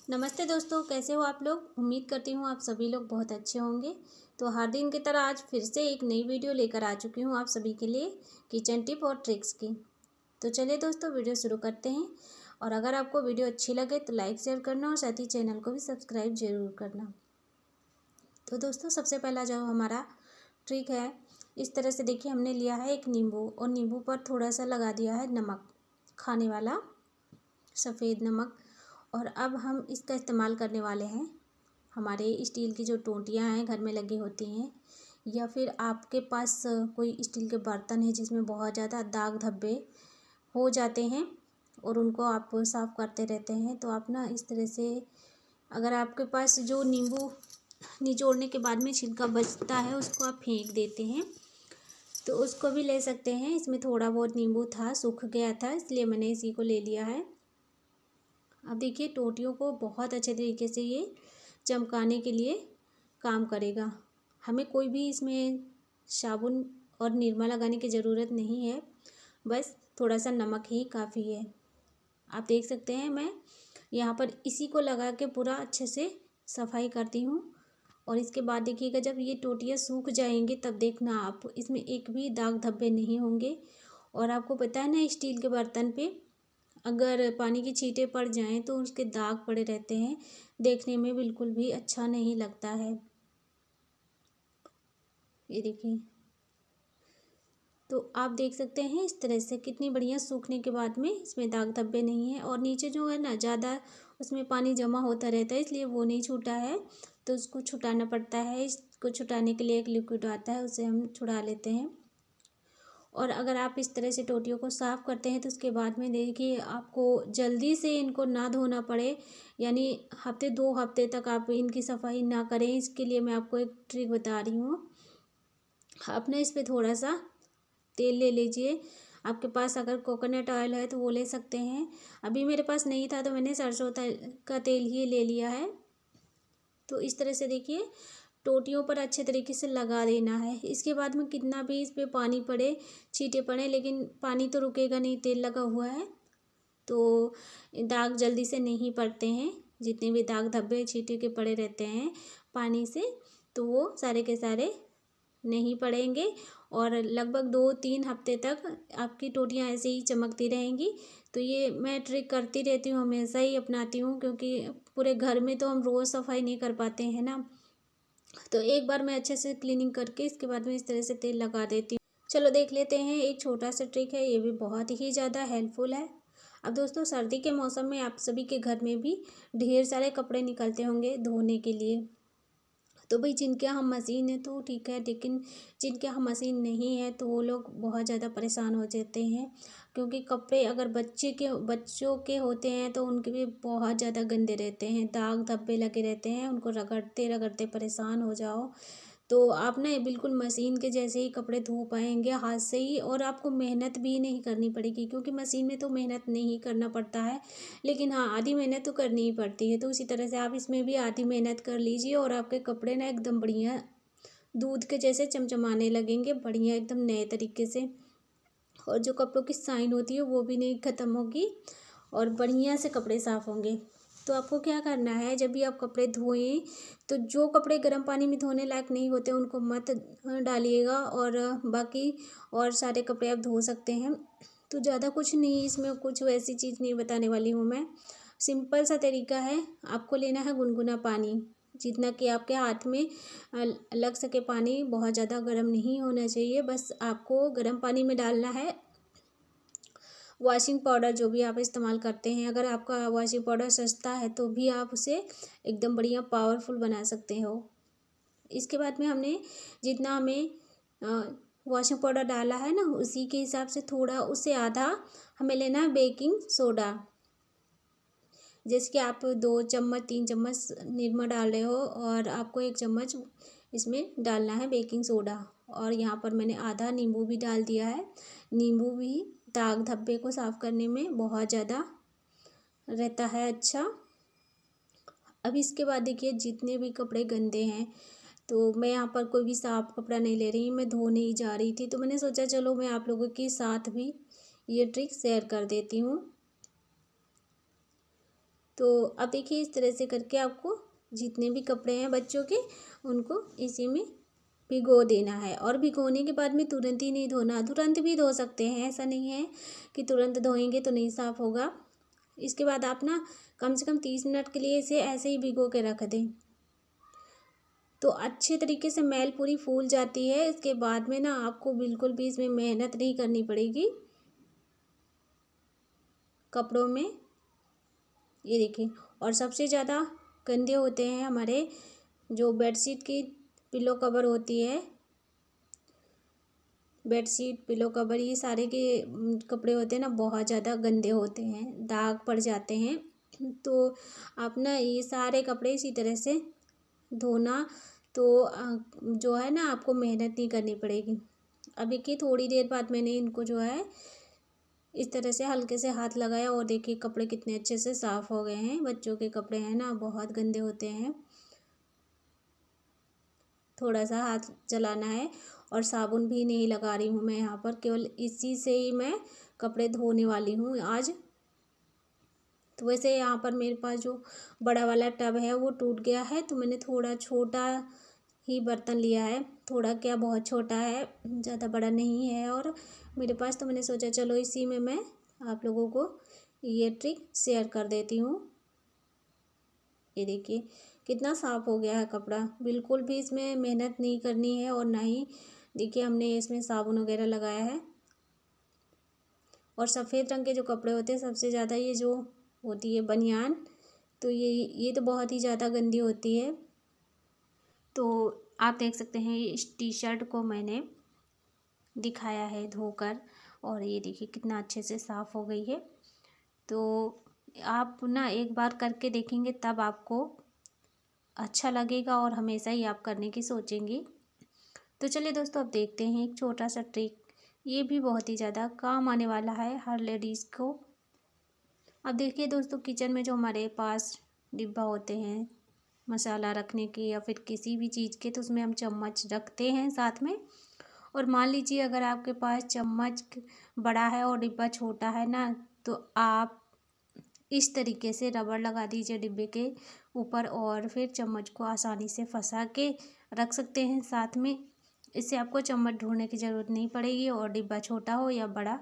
नमस्ते दोस्तों, कैसे हो आप लोग। उम्मीद करती हूँ आप सभी लोग बहुत अच्छे होंगे। तो हर दिन की तरह आज फिर से एक नई वीडियो लेकर आ चुकी हूँ आप सभी के लिए किचन टिप और ट्रिक्स की। तो चलिए दोस्तों, वीडियो शुरू करते हैं। और अगर आपको वीडियो अच्छी लगे तो लाइक शेयर करना और साथ ही चैनल को भी सब्सक्राइब ज़रूर करना। तो दोस्तों, सबसे पहला जो हमारा ट्रिक है, इस तरह से देखिए, हमने लिया है एक नींबू और नींबू पर थोड़ा सा लगा दिया है नमक, खाने वाला सफ़ेद नमक। और अब हम इसका इस्तेमाल करने वाले हैं। हमारे स्टील की जो टोंटियाँ हैं घर में लगी होती हैं, या फिर आपके पास कोई स्टील के बर्तन है जिसमें बहुत ज़्यादा दाग धब्बे हो जाते हैं और उनको आप साफ़ करते रहते हैं, तो आप ना इस तरह से, अगर आपके पास जो नींबू निचोड़ने के बाद में छिलका बचता है उसको आप फेंक देते हैं, तो उसको भी ले सकते हैं। इसमें थोड़ा बहुत नींबू था, सूख गया था, इसलिए मैंने इसी को ले लिया है। अब देखिए, टोंटियों को बहुत अच्छे तरीके से ये चमकाने के लिए काम करेगा। हमें कोई भी इसमें साबुन और निरमा लगाने की ज़रूरत नहीं है, बस थोड़ा सा नमक ही काफ़ी है। आप देख सकते हैं, मैं यहाँ पर इसी को लगा के पूरा अच्छे से सफाई करती हूँ। और इसके बाद देखिएगा, जब ये टोंटियाँ सूख जाएंगी तब देखना आप, इसमें एक भी दाग धब्बे नहीं होंगे। और आपको पता है ना, स्टील के बर्तन पे अगर पानी की छींटे पड़ जाएं तो उसके दाग पड़े रहते हैं, देखने में बिल्कुल भी अच्छा नहीं लगता है। ये देखिए, तो आप देख सकते हैं इस तरह से कितनी बढ़िया सूखने के बाद में इसमें दाग धब्बे नहीं है। और नीचे जो है ना, ज़्यादा उसमें पानी जमा होता रहता है, इसलिए वो नहीं छूटा है, तो उसको छुटाना पड़ता है। इसको छुटाने के लिए एक लिक्विड आता है, उसे हम छुड़ा लेते हैं। और अगर आप इस तरह से टोंटियों को साफ़ करते हैं तो उसके बाद में देखिए, आपको जल्दी से इनको ना धोना पड़े, यानी हफ्ते 2 हफ्ते तक आप इनकी सफाई ना करें, इसके लिए मैं आपको एक ट्रिक बता रही हूँ। आप ना इस पर थोड़ा सा तेल ले लीजिए। आपके पास अगर कोकोनट ऑयल है तो वो ले सकते हैं। अभी मेरे पास नहीं था तो मैंने सरसों का तेल ही ले लिया है। तो इस तरह से देखिए, टोंटियों पर अच्छे तरीके से लगा देना है। इसके बाद में कितना भी इस पर पानी पड़े, छींटे पड़े, लेकिन पानी तो रुकेगा नहीं, तेल लगा हुआ है, तो दाग जल्दी से नहीं पड़ते हैं। जितने भी दाग धब्बे छींटे के पड़े रहते हैं पानी से, तो वो सारे के सारे नहीं पड़ेंगे। और लगभग 2-3 हफ्ते तक आपकी टोंटियाँ ऐसे ही चमकती रहेंगी। तो ये मैं ट्रिक करती रहती हूँ, हमेशा ही अपनाती हूँ, क्योंकि पूरे घर में तो हम रोज़ सफाई नहीं कर पाते हैं ना। तो एक बार मैं अच्छे से क्लीनिंग करके इसके बाद में इस तरह से तेल लगा देती हूँ। चलो देख लेते हैं, एक छोटा सा ट्रिक है, ये भी बहुत ही ज़्यादा हेल्पफुल है। अब दोस्तों, सर्दी के मौसम में आप सभी के घर में भी ढेर सारे कपड़े निकलते होंगे धोने के लिए। तो भाई, जिनके यहाँ मशीन है तो ठीक है, लेकिन जिनके यहाँ मशीन नहीं है तो वो लोग बहुत ज़्यादा परेशान हो जाते हैं, क्योंकि कपड़े अगर बच्चों के होते हैं तो उनके भी बहुत ज़्यादा गंदे रहते हैं, दाग धब्बे लगे रहते हैं, उनको रगड़ते रगड़ते परेशान हो जाओ। तो आप ना बिल्कुल मशीन के जैसे ही कपड़े धो पाएंगे हाथ से ही, और आपको मेहनत भी नहीं करनी पड़ेगी, क्योंकि मशीन में तो मेहनत नहीं करना पड़ता है, लेकिन हाँ, आधी मेहनत तो करनी ही पड़ती है। तो उसी तरह से आप इसमें भी आधी मेहनत कर लीजिए और आपके कपड़े ना एकदम बढ़िया दूध के जैसे चमचमाने लगेंगे, बढ़िया एकदम नए तरीके से। और जो कपड़ों की साइन होती है वो भी नहीं ख़त्म होगी, और बढ़िया से कपड़े साफ़ होंगे। तो आपको क्या करना है, जब भी आप कपड़े धोएं तो जो कपड़े गर्म पानी में धोने लायक नहीं होते उनको मत डालिएगा, और बाकी और सारे कपड़े आप धो सकते हैं। तो ज़्यादा कुछ नहीं, इसमें कुछ वैसी चीज़ नहीं बताने वाली हूँ मैं। सिंपल सा तरीका है, आपको लेना है गुनगुना पानी, जितना कि आपके हाथ में लग सके पानी, बहुत ज़्यादा गर्म नहीं होना चाहिए। बस आपको गर्म पानी में डालना है वॉशिंग पाउडर, जो भी आप इस्तेमाल करते हैं। अगर आपका वॉशिंग पाउडर सस्ता है तो भी आप उसे एकदम बढ़िया पावरफुल बना सकते हो। इसके बाद में हमने जितना हमें वॉशिंग पाउडर डाला है ना, उसी के हिसाब से थोड़ा उससे आधा हमें लेना है बेकिंग सोडा। जैसे कि आप 2 चम्मच 3 चम्मच निरमा डाल रहे हो, और आपको 1 चम्मच इसमें डालना है बेकिंग सोडा। और यहाँ पर मैंने आधा नींबू भी डाल दिया है। नींबू भी दाग धब्बे को साफ़ करने में बहुत ज़्यादा रहता है अच्छा। अब इसके बाद देखिए, जितने भी कपड़े गंदे हैं, तो मैं यहाँ पर कोई भी साफ कपड़ा नहीं ले रही, मैं धोने ही जा रही थी, तो मैंने सोचा चलो मैं आप लोगों के साथ भी ये ट्रिक शेयर कर देती हूँ। तो अब देखिए इस तरह से करके आपको जितने भी कपड़े हैं बच्चों के उनको इसी में भिगो देना है। और भिगोने के बाद में तुरंत ही नहीं धोना, तुरंत भी धो सकते हैं, ऐसा नहीं है कि तुरंत धोएंगे तो नहीं साफ़ होगा। इसके बाद आप ना कम से कम 30 मिनट के लिए इसे ऐसे ही भिगो के रख दें, तो अच्छे तरीके से मैल पूरी फूल जाती है। इसके बाद में ना आपको बिल्कुल भी इसमें मेहनत नहीं करनी पड़ेगी कपड़ों में। ये देखिए, और सबसे ज़्यादा गंदे होते हैं हमारे जो बेडशीट की पिलो कवर होती है, बेडशीट पिलो कवर, ये सारे के कपड़े होते हैं ना बहुत ज़्यादा गंदे होते हैं, दाग पड़ जाते हैं। तो आप ना ये सारे कपड़े इसी तरह से धोना, तो जो है ना आपको मेहनत नहीं करनी पड़ेगी। अब देखिए थोड़ी देर बाद मैंने इनको जो है इस तरह से हल्के से हाथ लगाया और देखिए कपड़े कितने अच्छे से साफ़ हो गए हैं। बच्चों के कपड़े हैं ना बहुत गंदे होते हैं, थोड़ा सा हाथ चलाना है। और साबुन भी नहीं लगा रही हूँ मैं यहाँ पर, केवल इसी से ही मैं कपड़े धोने वाली हूँ आज। तो वैसे यहाँ पर मेरे पास जो बड़ा वाला टब है वो टूट गया है, तो मैंने थोड़ा छोटा ही बर्तन लिया है, थोड़ा क्या बहुत छोटा है, ज़्यादा बड़ा नहीं है और मेरे पास। तो मैंने सोचा चलो इसी में मैं आप लोगों को ये ट्रिक शेयर कर देती हूँ। ये देखिए कितना साफ़ हो गया है कपड़ा, बिल्कुल भी इसमें मेहनत नहीं करनी है। और ना ही देखिए हमने इसमें साबुन वगैरह लगाया है। और सफ़ेद रंग के जो कपड़े होते हैं सबसे ज़्यादा ये जो होती है बनियान, तो ये तो बहुत ही ज़्यादा गंदी होती है। तो आप देख सकते हैं इस टी शर्ट को मैंने दिखाया है धोकर, और ये देखिए कितना अच्छे से साफ़ हो गई है। तो आप ना एक बार करके देखेंगे तब आपको अच्छा लगेगा और हमेशा ही आप करने की सोचेंगी। तो चलिए दोस्तों अब देखते हैं एक छोटा सा ट्रिक, ये भी बहुत ही ज़्यादा काम आने वाला है हर लेडीज़ को। अब देखिए दोस्तों किचन में जो हमारे पास डिब्बा होते हैं मसाला रखने के या फिर किसी भी चीज़ के, तो उसमें हम चम्मच रखते हैं साथ में। और मान लीजिए अगर आपके पास चम्मच बड़ा है और डिब्बा छोटा है ना, तो आप इस तरीके से रबड़ लगा दीजिए डिब्बे के ऊपर और फिर चम्मच को आसानी से फंसा के रख सकते हैं साथ में। इससे आपको चम्मच ढूंढने की ज़रूरत नहीं पड़ेगी, और डिब्बा छोटा हो या बड़ा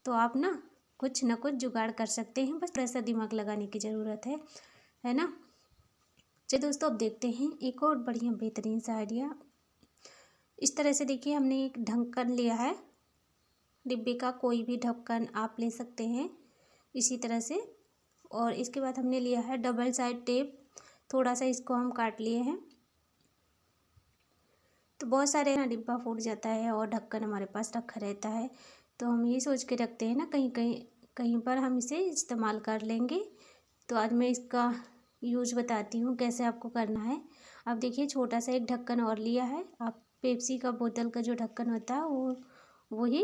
तो आप ना कुछ जुगाड़ कर सकते हैं, बस थोड़ा सा दिमाग लगाने की ज़रूरत है ना। चलिए दोस्तों अब देखते हैं एक और बढ़िया बेहतरीन सा आइडिया। इस तरह से देखिए हमने एक ढक्कन लिया है, डिब्बे का कोई भी ढक्कन आप ले सकते हैं इसी तरह से। और इसके बाद हमने लिया है डबल साइड टेप, थोड़ा सा इसको हम काट लिए हैं। तो बहुत सारे ना डिब्बा फूट जाता है और ढक्कन हमारे पास रखा रहता है, तो हम ये सोच के रखते हैं ना कहीं पर हम इसे इस्तेमाल कर लेंगे। तो आज मैं इसका यूज बताती हूँ कैसे आपको करना है। अब देखिए छोटा सा एक ढक्कन और लिया है, आप पेप्सी का बोतल का जो ढक्कन होता है वो वही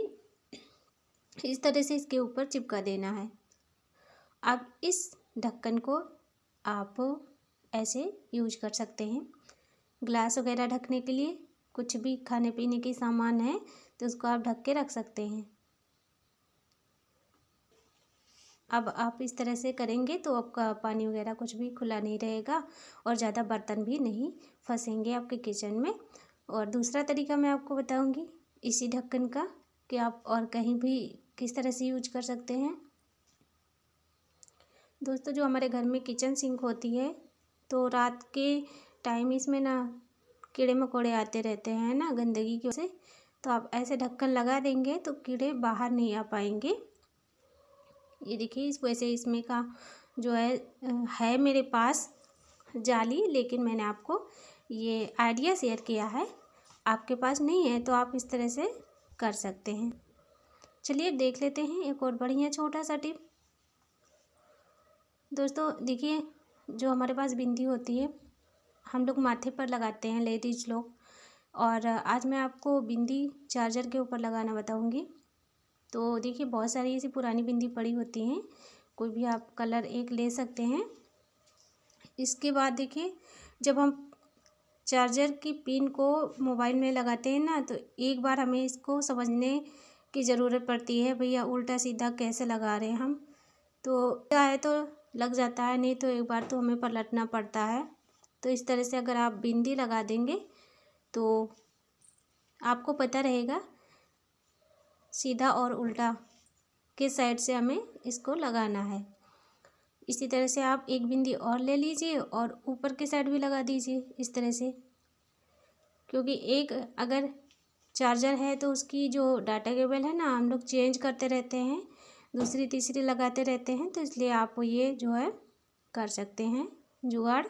इस तरह से इसके ऊपर चिपका देना है। अब इस ढक्कन को आप ऐसे यूज कर सकते हैं ग्लास वगैरह ढकने के लिए, कुछ भी खाने पीने की सामान है तो उसको आप ढक के रख सकते हैं। अब आप इस तरह से करेंगे तो आपका पानी वगैरह कुछ भी खुला नहीं रहेगा और ज़्यादा बर्तन भी नहीं फंसेंगे आपके किचन में। और दूसरा तरीका मैं आपको बताऊंगी इसी ढक्कन का कि आप और कहीं भी किस तरह से यूज कर सकते हैं। दोस्तों जो हमारे घर में किचन सिंक होती है, तो रात के टाइम इसमें ना कीड़े मकोड़े आते रहते हैं ना गंदगी की वजह से, तो आप ऐसे ढक्कन लगा देंगे तो कीड़े बाहर नहीं आ पाएंगे। ये देखिए इस वजह से इसमें का जो है मेरे पास जाली, लेकिन मैंने आपको ये आइडिया शेयर किया है। आपके पास नहीं है तो आप इस तरह से कर सकते हैं। चलिए अब देख लेते हैं एक और बढ़िया छोटा सा टिप। दोस्तों देखिए जो हमारे पास बिंदी होती है हम लोग माथे पर लगाते हैं लेडीज लोग, और आज मैं आपको बिंदी चार्जर के ऊपर लगाना बताऊंगी। तो देखिए बहुत सारी ऐसी पुरानी बिंदी पड़ी होती हैं, कोई भी आप कलर एक ले सकते हैं। इसके बाद देखिए जब हम चार्जर की पिन को मोबाइल में लगाते हैं ना, तो एक बार हमें इसको समझने की ज़रूरत पड़ती है भैया उल्टा सीधा कैसे लगा रहे हैं हम। तो क्या है तो लग जाता है, नहीं तो एक बार तो हमें पलटना पड़ता है। तो इस तरह से अगर आप बिंदी लगा देंगे तो आपको पता रहेगा सीधा और उल्टा किस साइड से हमें इसको लगाना है। इसी तरह से आप एक बिंदी और ले लीजिए और ऊपर की साइड भी लगा दीजिए इस तरह से, क्योंकि एक अगर चार्जर है तो उसकी जो डाटा केबल है ना, हम लोग चेंज करते रहते हैं, दूसरी तीसरी लगाते रहते हैं, तो इसलिए आप ये जो है कर सकते हैं जुगाड़।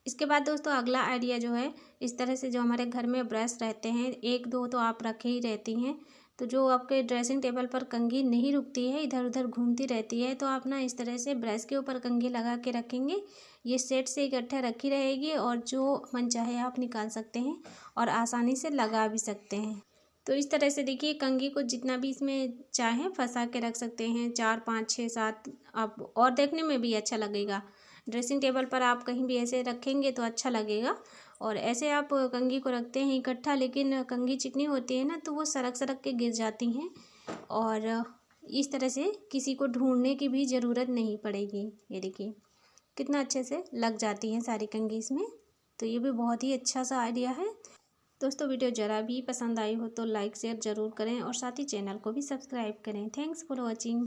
इसके बाद दोस्तों अगला आइडिया जो है, इस तरह से जो हमारे घर में ब्रश रहते हैं, एक दो तो आप रखे ही रहती हैं, तो जो आपके ड्रेसिंग टेबल पर कंघी नहीं रुकती है, इधर उधर घूमती रहती है, तो आप ना इस तरह से ब्रश के ऊपर कंघी लगा के रखेंगे, ये सेट से इकट्ठा रखी रहेगी और जो मन चाहे आप निकाल सकते हैं और आसानी से लगा भी सकते हैं। तो इस तरह से देखिए कंघी को जितना भी इसमें चाहें फंसा के रख सकते हैं, 4 5 6 7 आप, और देखने में भी अच्छा लगेगा। ड्रेसिंग टेबल पर आप कहीं भी ऐसे रखेंगे तो अच्छा लगेगा। और ऐसे आप कंघी को रखते हैं इकट्ठा, लेकिन कंघी चिकनी होती है ना, तो वो सरक सरक के गिर जाती हैं और इस तरह से किसी को ढूंढने की भी ज़रूरत नहीं पड़ेगी। ये देखिए कितना अच्छे से लग जाती हैं सारी कंघी इसमें। तो ये भी बहुत ही अच्छा सा आइडिया है। दोस्तों वीडियो ज़रा भी पसंद आई हो तो लाइक शेयर ज़रूर करें और साथ ही चैनल को भी सब्सक्राइब करें। Thanks for watching.